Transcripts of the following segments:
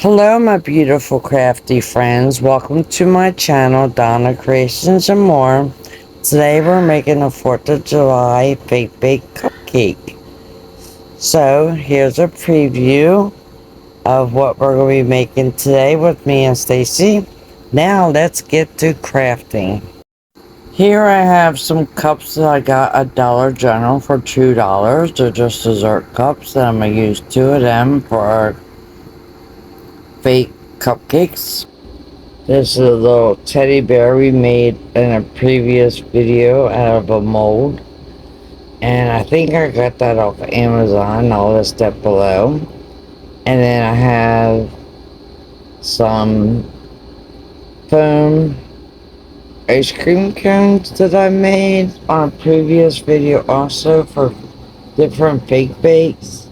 Hello, my beautiful crafty friends. Welcome to my channel, Donna Creations and More. Today we're making a 4th of July fake bake cupcake. So here's a preview of what we're going to be making today with me and Stacy. Now let's get to crafting. Here I have some cups that I got at Dollar General for $2. They're just dessert cups, and I'm going to use 2 of them for our fake cupcakes. This is a little teddy bear we made in a previous video out of a mold. And I think I got that off of Amazon. I'll list that below. And then I have some foam ice cream cones that I made on a previous video also for different fake bakes.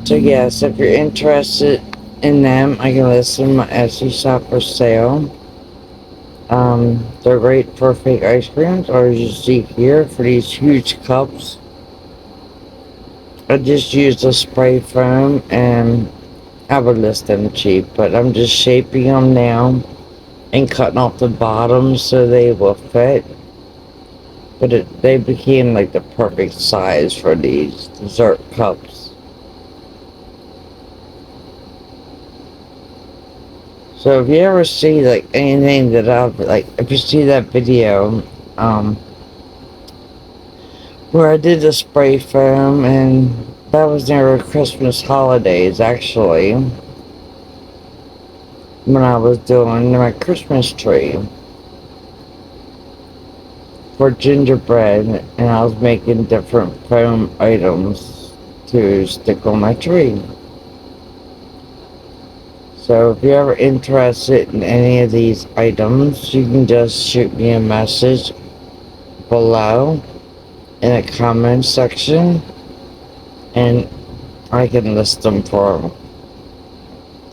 So yes, if you're interested in them, I can list them in my Etsy shop for sale. They're great for fake ice creams, or as you see here, for these huge cups. I just used a spray foam, and I would list them cheap, but I'm just shaping them now and cutting off the bottoms so they will fit. But they became like the perfect size for these dessert cups. So if you ever see like anything that I've like, if you see that video, where I did the spray foam, and that was near Christmas holidays actually, when I was doing my Christmas tree for gingerbread, and I was making different foam items to stick on my tree. So if you're ever interested in any of these items, you can just shoot me a message below in the comment section, and I can list them for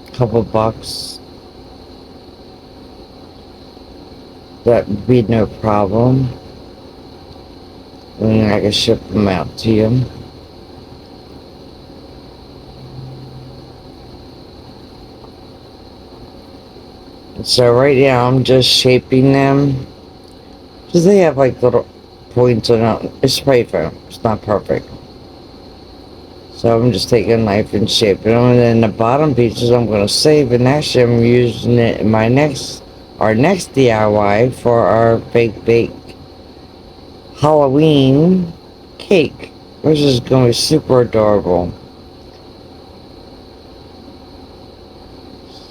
a couple bucks. That would be no problem. And I can ship them out to you. So right now I'm just shaping them, because they have like little points on it. It's spray foam, it's not perfect. So I'm just taking a knife and shaping them, and then the bottom pieces I'm going to save, and actually I'm using it in our next DIY for our fake bake Halloween cake, which is going to be super adorable.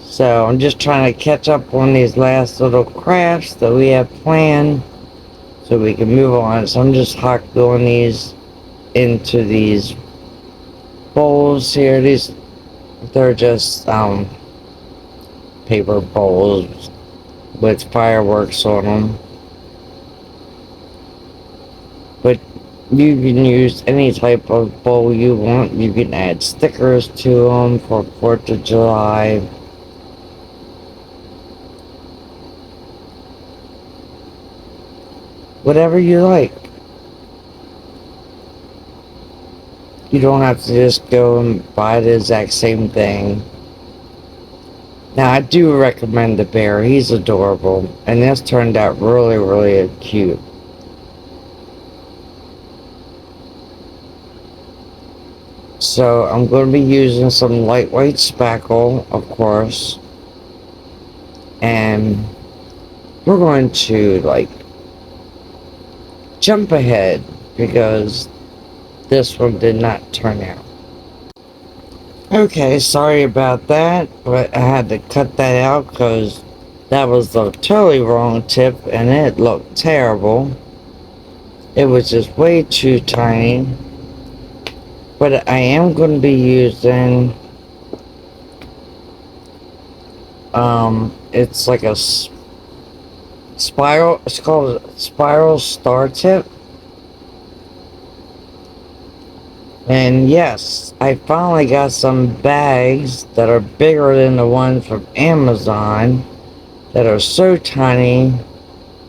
So I'm just trying to catch up on these last little crafts that we have planned so we can move on. So I'm just hot gluing these into these bowls here. They're just paper bowls with fireworks on them. But you can use any type of bowl you want. You can add stickers to them for 4th of July. Whatever you like. You don't have to just go and buy the exact same thing. Now, I do recommend the bear. He's adorable. And this turned out really, really cute. So, I'm going to be using some lightweight spackle, of course. And we're going to, like, jump ahead, because this one did not turn out. Okay, sorry about that, but I had to cut that out because that was the totally wrong tip and it looked terrible. It was just way too tiny. But I am going to be using, it's like a spiral, it's called a spiral star tip. And yes, I finally got some bags that are bigger than the ones from Amazon, that are so tiny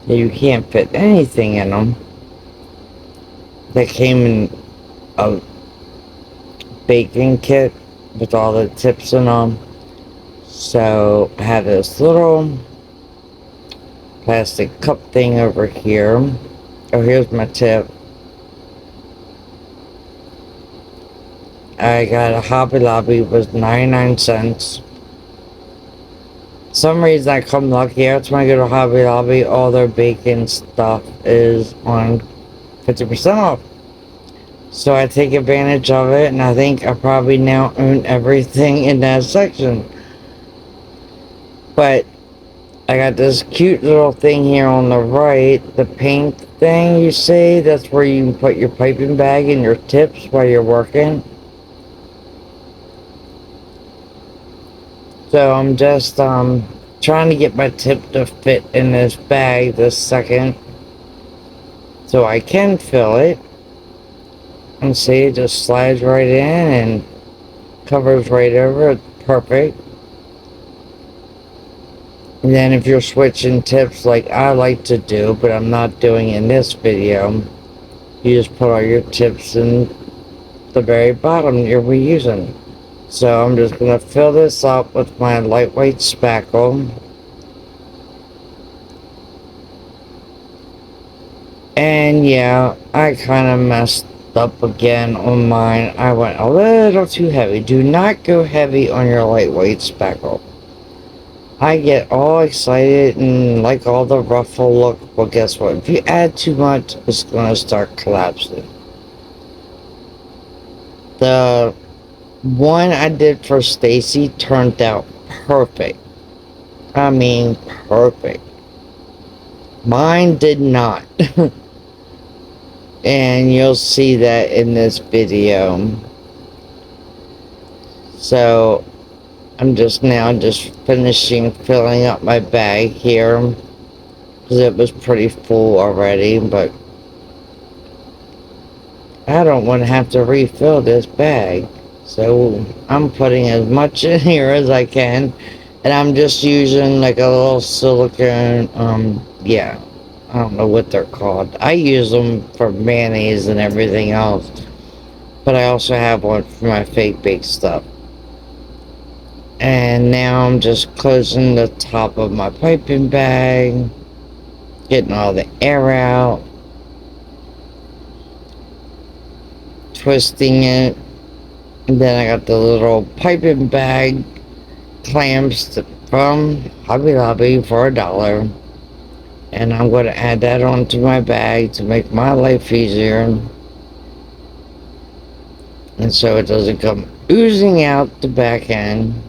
that you can't fit anything in them. That came in a baking kit with all the tips and all. So I have this little plastic cup thing over here. Oh, here's my tip. I got a Hobby Lobby, it was 99 cents. Some reason I come lucky. Every time I go to Hobby Lobby, all their bacon stuff is on 50% off. So I take advantage of it, and I think I probably now own everything in that section. But I got this cute little thing here on the right, the paint thing you see, that's where you can put your piping bag and your tips while you're working. So I'm just trying to get my tip to fit in this bag this second so I can fill it. And see, it just slides right in and covers right over it. Perfect. And then if you're switching tips like I like to do, but I'm not doing in this video, you just put all your tips in the very bottom you're reusing. So I'm just going to fill this up with my lightweight spackle. And yeah, I kind of messed up again on mine. I went a little too heavy. Do not go heavy on your lightweight spackle. I get all excited and like all the ruffle look. Well, guess what? If you add too much, it's going to start collapsing. The one I did for Stacy turned out perfect. I mean, perfect. Mine did not. And you'll see that in this video. So I'm just finishing filling up my bag here because it was pretty full already, but I don't want to have to refill this bag, so I'm putting as much in here as I can, and I'm just using like a little silicone yeah, I don't know what they're called. I use them for mayonnaise and everything else, but I also have one for my fake bake stuff. And now I'm just closing the top of my piping bag, getting all the air out, twisting it, and then I got the little piping bag clamps from Hobby Lobby for $1. And I'm going to add that onto my bag to make my life easier. And so it doesn't come oozing out the back end.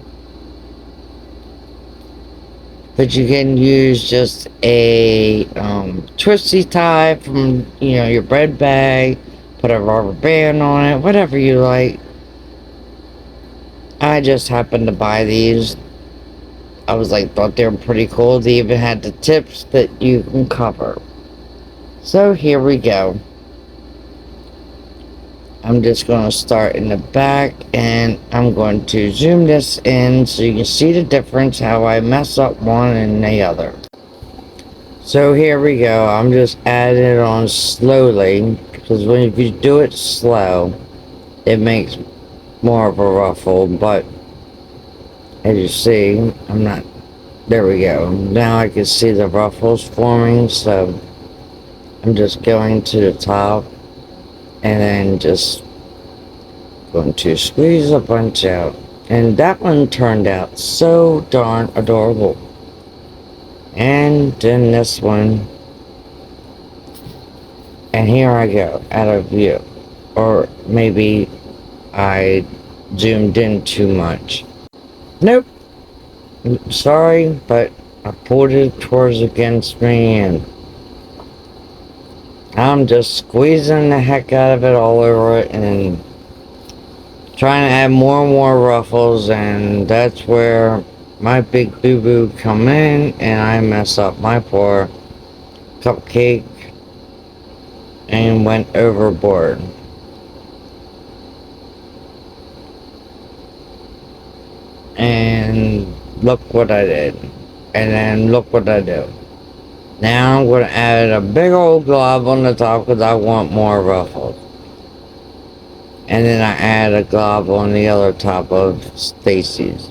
But you can use just a twisty tie from, your bread bag. Put a rubber band on it, whatever you like. I just happened to buy these. I was like, thought they were pretty cool. They even had the tips that you can cover. So here we go. I'm just going to start in the back, and I'm going to zoom this in so you can see the difference, how I mess up one and the other. So here we go. I'm just adding it on slowly, because if you do it slow, it makes more of a ruffle, but as you see, I'm not, there we go. Now I can see the ruffles forming, so I'm just going to the top and then just going to squeeze a bunch out. And that one turned out so darn adorable. And then this one. And here I go, out of view. Or maybe I zoomed in too much. Nope. Sorry, but I pulled it towards against me, and I'm just squeezing the heck out of it all over it and trying to add more and more ruffles, and that's where my big boo-boo come in and I mess up my poor cupcake and went overboard. And look what I did. And then look what I do. Now I'm going to add a big old glob on the top because I want more ruffles. And then I add a glob on the other top of Stacy's.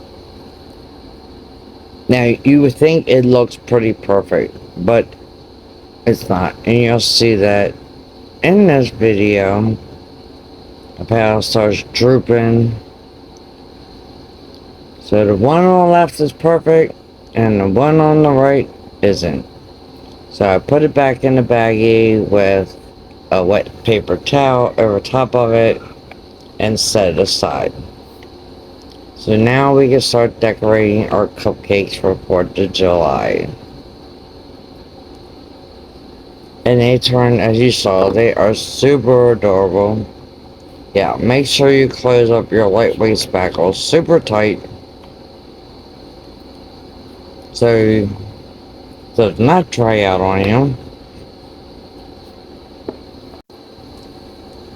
Now you would think it looks pretty perfect, but it's not. And you'll see that in this video. The paddle starts drooping. So the one on the left is perfect and the one on the right isn't. So I put it back in the baggie with a wet paper towel over top of it and set it aside. So now we can start decorating our cupcakes for 4th of July. And they turn, as you saw, they are super adorable. Yeah, make sure you close up your lightweight spackle super tight so it does not dry out on you.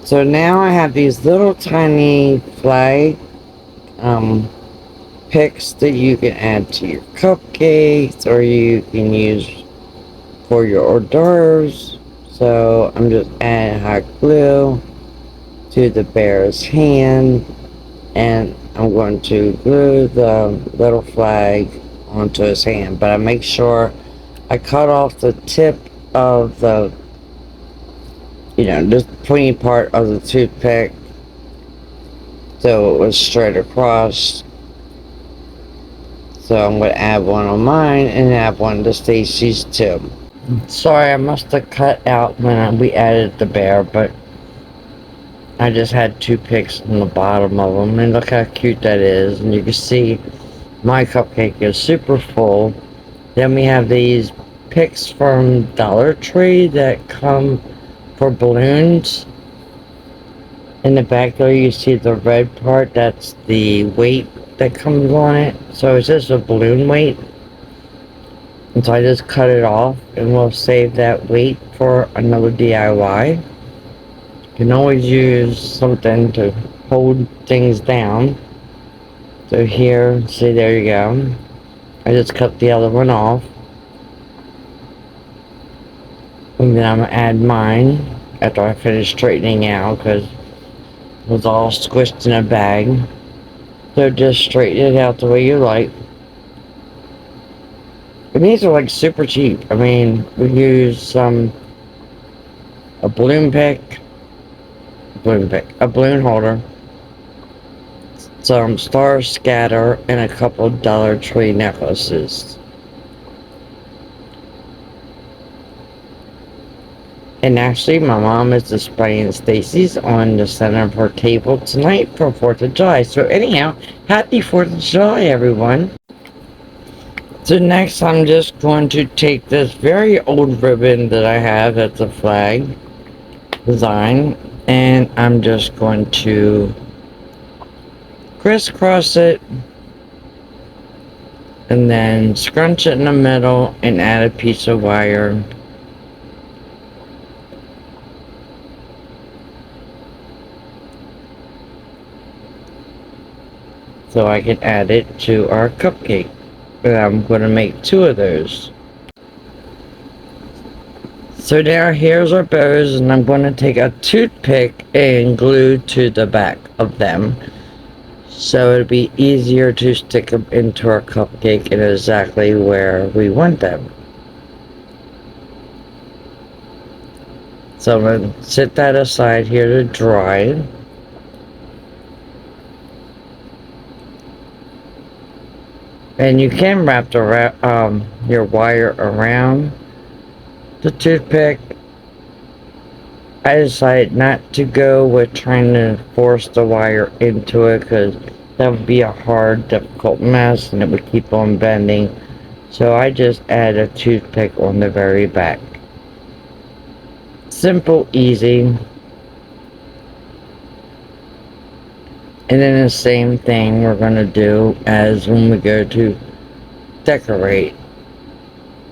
So now I have these little tiny flag picks that you can add to your cupcakes or you can use for your hors d'oeuvres. So I'm just adding hot glue to the bear's hand and I'm going to glue the little flag onto his hand, but I make sure I cut off the tip of the, this pointy part of the toothpick so it was straight across. So I'm going to add one on mine and add one to Stacy's too. Sorry, I must have cut out when we added the bear, but I just had toothpicks on the bottom of them, and look how cute that is. And you can see my cupcake is super full. Then we have these picks from Dollar Tree that come for balloons. In the back there you see the red part, that's the weight that comes on it. So it's just a balloon weight. And so I just cut it off and we'll save that weight for another DIY. You can always use something to hold things down. So here, see, there you go. I just cut the other one off. And then I'm going to add mine after I finish straightening out because it was all squished in a bag. So just straighten it out the way you like. And these are like super cheap. I mean, we use a balloon pick, a balloon holder, some star scatter, and a couple Dollar Tree necklaces. And actually, my mom is displaying Stacy's on the center of her table tonight for 4th of July. So anyhow, happy 4th of July, everyone. So next, I'm just going to take this very old ribbon that I have that's a flag design, and I'm just going to crisscross it and then scrunch it in the middle and add a piece of wire. So I can add it to our cupcake. And I'm going to make 2 of those. So now here's our bows, and I'm going to take a toothpick and glue to the back of them. So it'll be easier to stick them into our cupcake and exactly where we want them. So I'm going to set that aside here to dry. And you can wrap your wire around the toothpick. I decided not to go with trying to force the wire into it because that would be a hard, difficult mess and it would keep on bending. So I just add a toothpick on the very back. Simple, easy. And then the same thing we're going to do as when we go to decorate.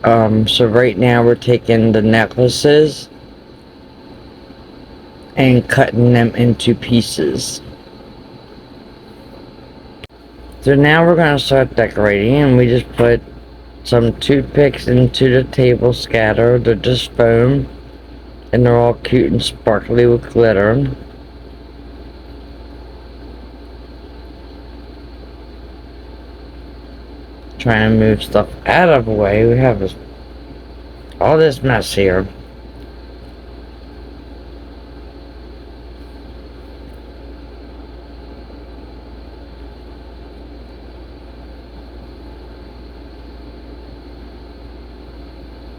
So right now we're taking the necklaces and cutting them into pieces. So now we're going to start decorating, and we just put some toothpicks into the table scatter. They're just foam and they're all cute and sparkly with glitter. trying to move stuff out of the way. We have all this mess here.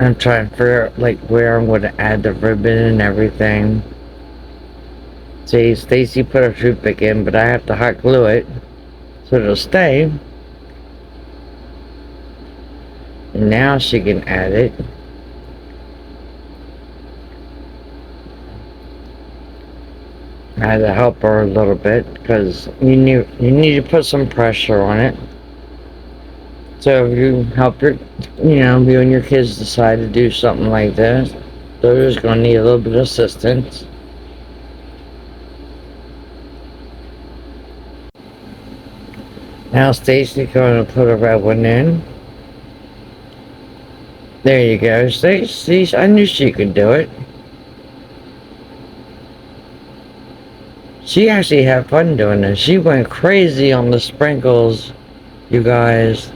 I'm trying to figure out like where I'm going to add the ribbon and everything. See, Stacy put a toothpick in, but I have to hot glue it so it'll stay. And now she can add it. I had to help her a little bit because you need to put some pressure on it. So if you help your, you and your kids decide to do something like this, they're just going to need a little bit of assistance. Now Stacy's going to put a red one in. There you go, Stacy. I knew she could do it. She actually had fun doing this. She went crazy on the sprinkles, you guys.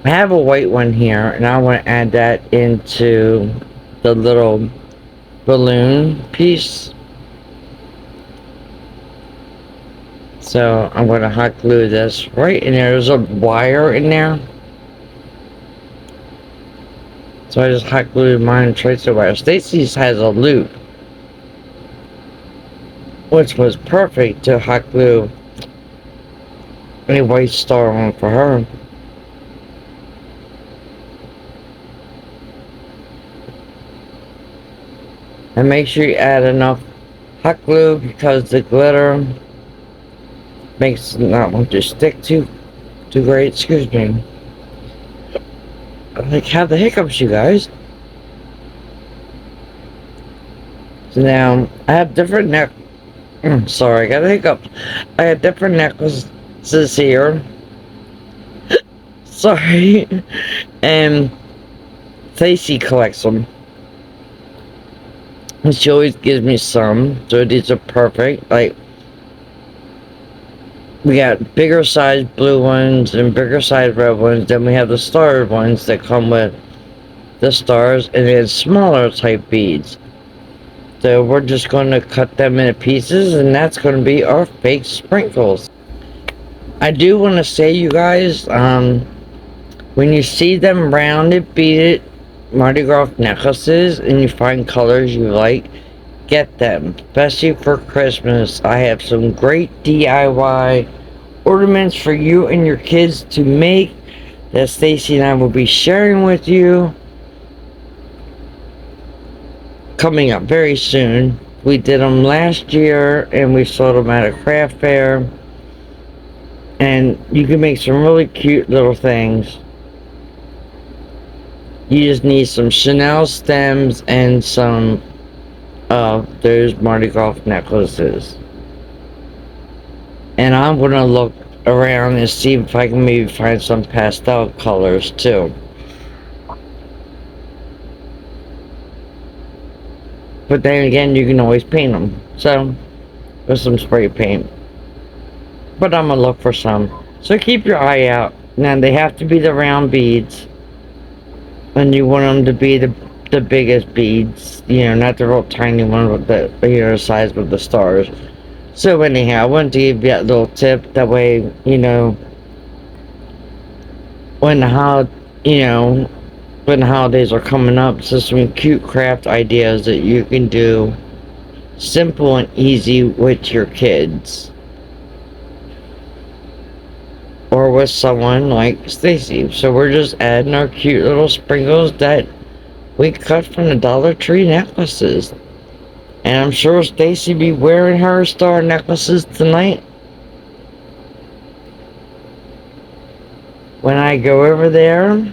I have a white one here, and I want to add that into the little balloon piece. So I'm going to hot glue this right in there. There's a wire in there. So I just hot glued mine straight to the wire. Stacy's has a loop, which was perfect to hot glue a white star on for her. And make sure you add enough hot glue because the glitter makes it not want to stick too great. Excuse me. I like have the hiccups, you guys. So now I have different sorry, I got a hiccup. I have different necklaces here. Sorry. And Stacy collects them. And she always gives me some. So these are perfect. Like, we got bigger size blue ones and bigger size red ones. Then we have the starred ones that come with the stars. And then smaller type beads. So we're just going to cut them into pieces. And that's going to be our fake sprinkles. I do want to say, you guys, when you see them rounded, beaded Mardi Gras necklaces and you find colors you like, get them, especially for Christmas. I have some great DIY ornaments for you and your kids to make that Stacy and I will be sharing with you coming up very soon. We did them last year and we sold them at a craft fair, and you can make some really cute little things. You just need some Chanel stems and some of those Mardi Gras necklaces. And I'm going to look around and see if I can maybe find some pastel colors too. But then again, you can always paint them. So, with some spray paint. But I'm going to look for some. So keep your eye out. Now they have to be the round beads. And you want them to be the biggest beads, not the real tiny one with the size with the stars. So anyhow, I wanted to give you that little tip. That way, when the holidays are coming up, so some cute craft ideas that you can do, simple and easy with your kids. Or with someone like Stacy. So we're just adding our cute little sprinkles that we cut from the Dollar Tree necklaces. And I'm sure Stacy be wearing her star necklaces tonight. When I go over there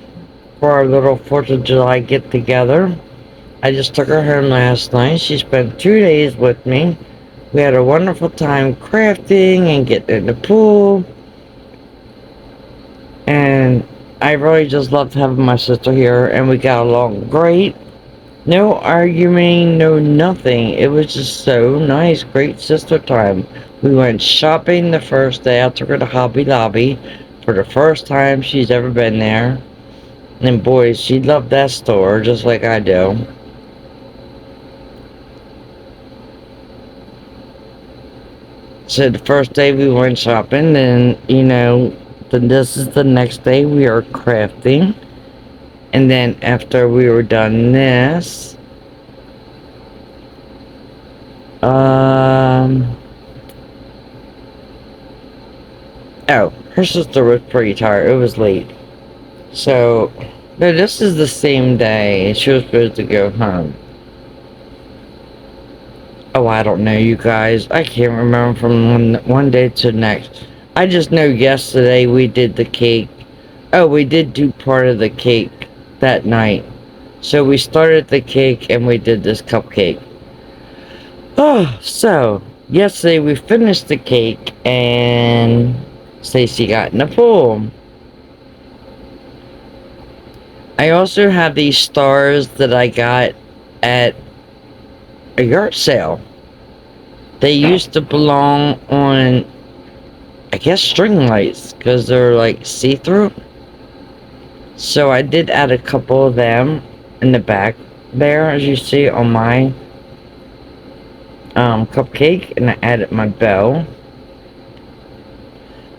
for our little 4th of July get together. I just took her home last night. She spent 2 days with me. We had a wonderful time crafting and getting in the pool. And I really just loved having my sister here, and we got along great. No arguing, no nothing. It was just so nice. Great sister time. We went shopping the first day. I took her to Hobby Lobby for the first time she's ever been there. And boy, she loved that store just like I do. So the first day we went shopping, then then this is the next day we are crafting. And then after we were done this, oh, her sister was pretty tired. It was late. So, no, this is the same day. She was supposed to go home. Oh, I don't know, you guys. I can't remember from one day to the next. I just know yesterday we did the cake. Oh, we did do part of the cake that night. So we started the cake and we did this cupcake. Oh, so yesterday we finished the cake and Stacy got in the pool. I also have these stars that I got at a yard sale. They used to belong on, I guess, string lights because they're like see-through. So I did add a couple of them in the back there, as you see on my cupcake, and I added my bell.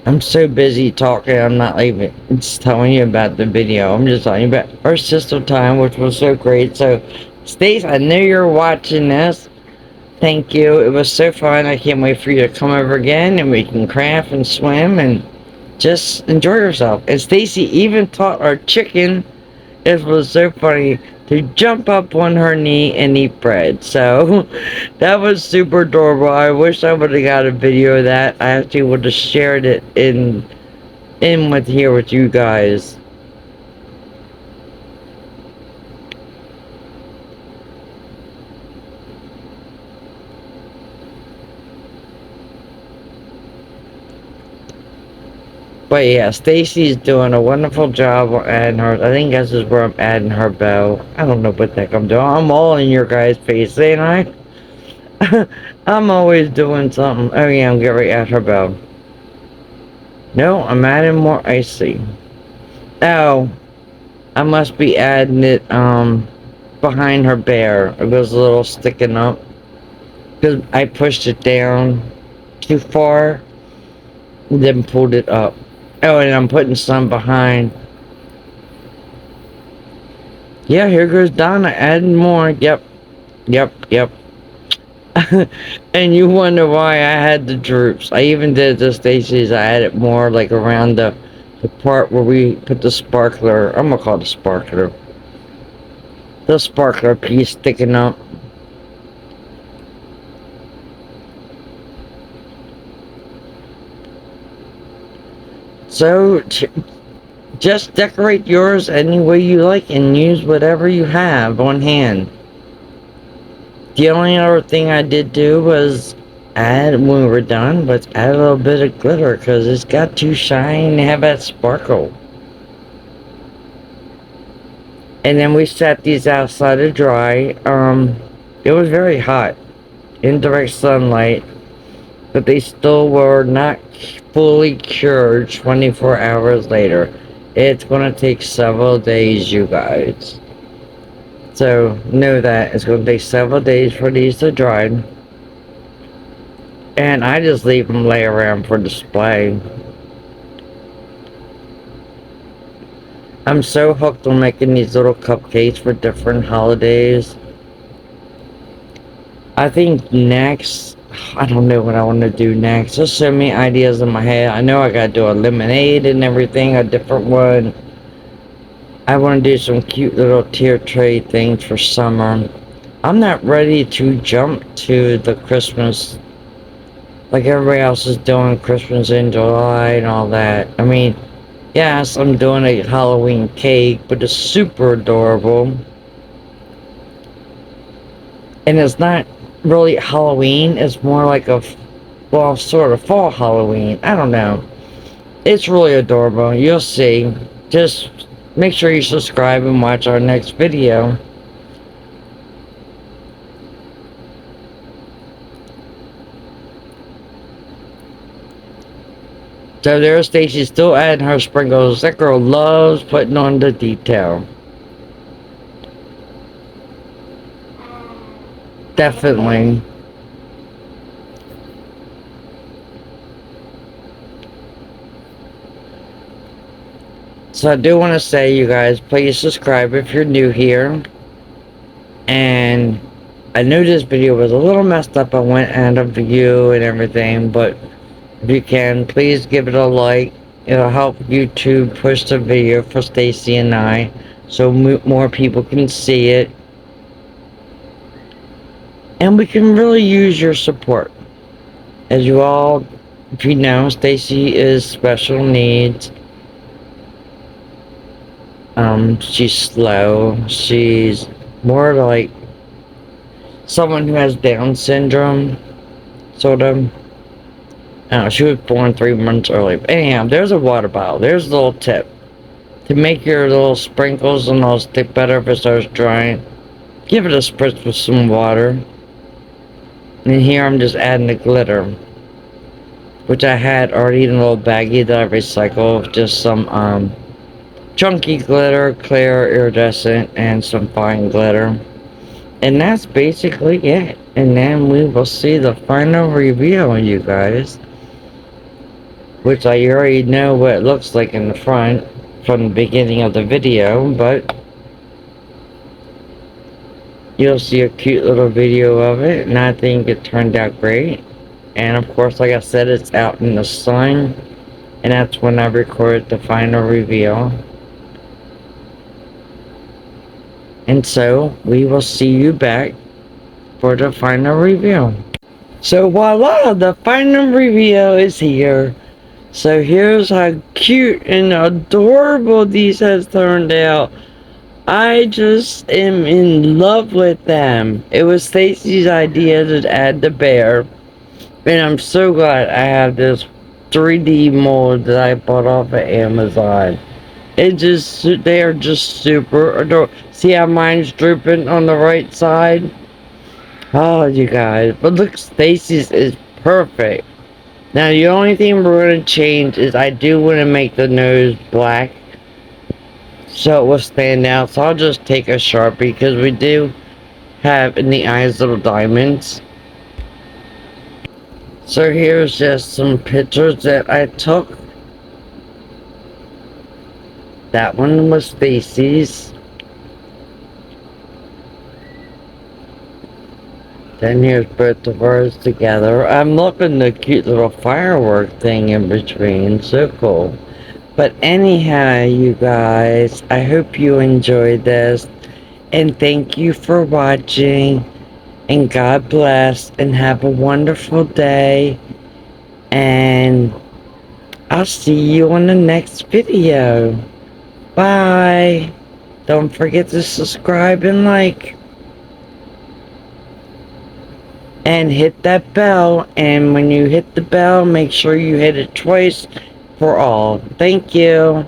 I'm so busy talking, I'm not even just telling you about the video. I'm just telling you about our sister time, which was so great. So, Stace, I know you're watching this. Thank you. It was so fun. I can't wait for you to come over again and we can craft and swim and just enjoy yourself. And Stacy even taught our chicken, it was so funny, to jump up on her knee and eat bread. So that was super adorable. I wish I would have got a video of that. I actually would have shared it in with here with you guys. But yeah, Stacy's doing a wonderful job on adding her. I think this is where I'm adding her bell. I don't know what the heck I'm doing. I'm all in your guys' face, ain't I? I'm always doing something. Oh yeah, I'm getting ready to add her bell. No, I'm adding more icing. Oh, I must be adding it behind her bear. It was a little sticking up because I pushed it down too far, then pulled it up. Oh, and I'm putting some behind. Yeah, here goes Donna adding more. Yep, yep, yep. And you wonder why I had the droops. I even did the Stacy's. I added more like around the part where we put the sparkler. I'm gonna call it the sparkler. The sparkler piece sticking up. So just decorate yours any way you like and use whatever you have on hand. The only other thing I did do was add, when we were done, was add a little bit of glitter because it's got to shine and have that sparkle. And then we set these outside to dry. It was very hot in direct sunlight, but they still were not fully cured 24 hours later. It's gonna take several days, you guys. So know that it's gonna take several days for these to dry. And I just leave them lay around for display. I'm so hooked on making these little cupcakes for different holidays. I think next, I don't know what I want to do next. There's so many ideas in my head. I know I gotta do a lemonade and everything, a different one. I want to do some cute little tier tray things for summer. I'm not ready to jump to the Christmas like everybody else is doing, Christmas in July and all that. I mean, yes, I'm doing a Halloween cake, but it's super adorable. And it's not really Halloween, it's more like a, well, sort of fall Halloween. I don't know. It's really adorable. You'll see. Just make sure you subscribe and watch our next video. So there's Stacy still adding her sprinkles. That girl loves putting on the detail. Definitely. So I do want to say, you guys, please subscribe if you're new here. And I knew this video was a little messed up. I went out of view and everything, but if you can, please give it a like. It'll help YouTube push the video for Stacy and I, so more people can see it. And we can really use your support. As you all, if you know, Stacy is special needs. She's slow. She's more like someone who has Down syndrome, sort of. She was born 3 months early. But anyhow, there's a water bottle. There's a little tip. To make your little sprinkles and all stick better if it starts drying, give it a spritz with some water. And here I'm just adding the glitter, which I had already in a little baggie that I recycled. Just some chunky glitter, clear, iridescent, and some fine glitter. And that's basically it. And then we will see the final reveal, you guys. Which I already know what it looks like in the front from the beginning of the video, but you'll see a cute little video of it, and I think it turned out great. And of course, like I said, it's out in the sun, and that's when I record the final reveal. And so, we will see you back for the final reveal. So voila, the final reveal is here. So here's how cute and adorable these has turned out. I just am in love with them. It was Stacy's idea to add the bear. And I'm so glad I have this 3D mold that I bought off of Amazon. They are just super adorable. See how mine's drooping on the right side? Oh, you guys. But look, Stacy's is perfect. Now, the only thing we're going to change is I do want to make the nose black, so it will stand out. So I'll just take a Sharpie, because we do have in the eyes little diamonds. So here's just some pictures that I took. That one was Stacy's. Then here's both of ours together. I'm loving the cute little firework thing in between. So cool. But anyhow, you guys, I hope you enjoyed this. And thank you for watching. And God bless. And have a wonderful day. And I'll see you on the next video. Bye. Don't forget to subscribe and like. And hit that bell. And when you hit the bell, make sure you hit it twice for all. Thank you.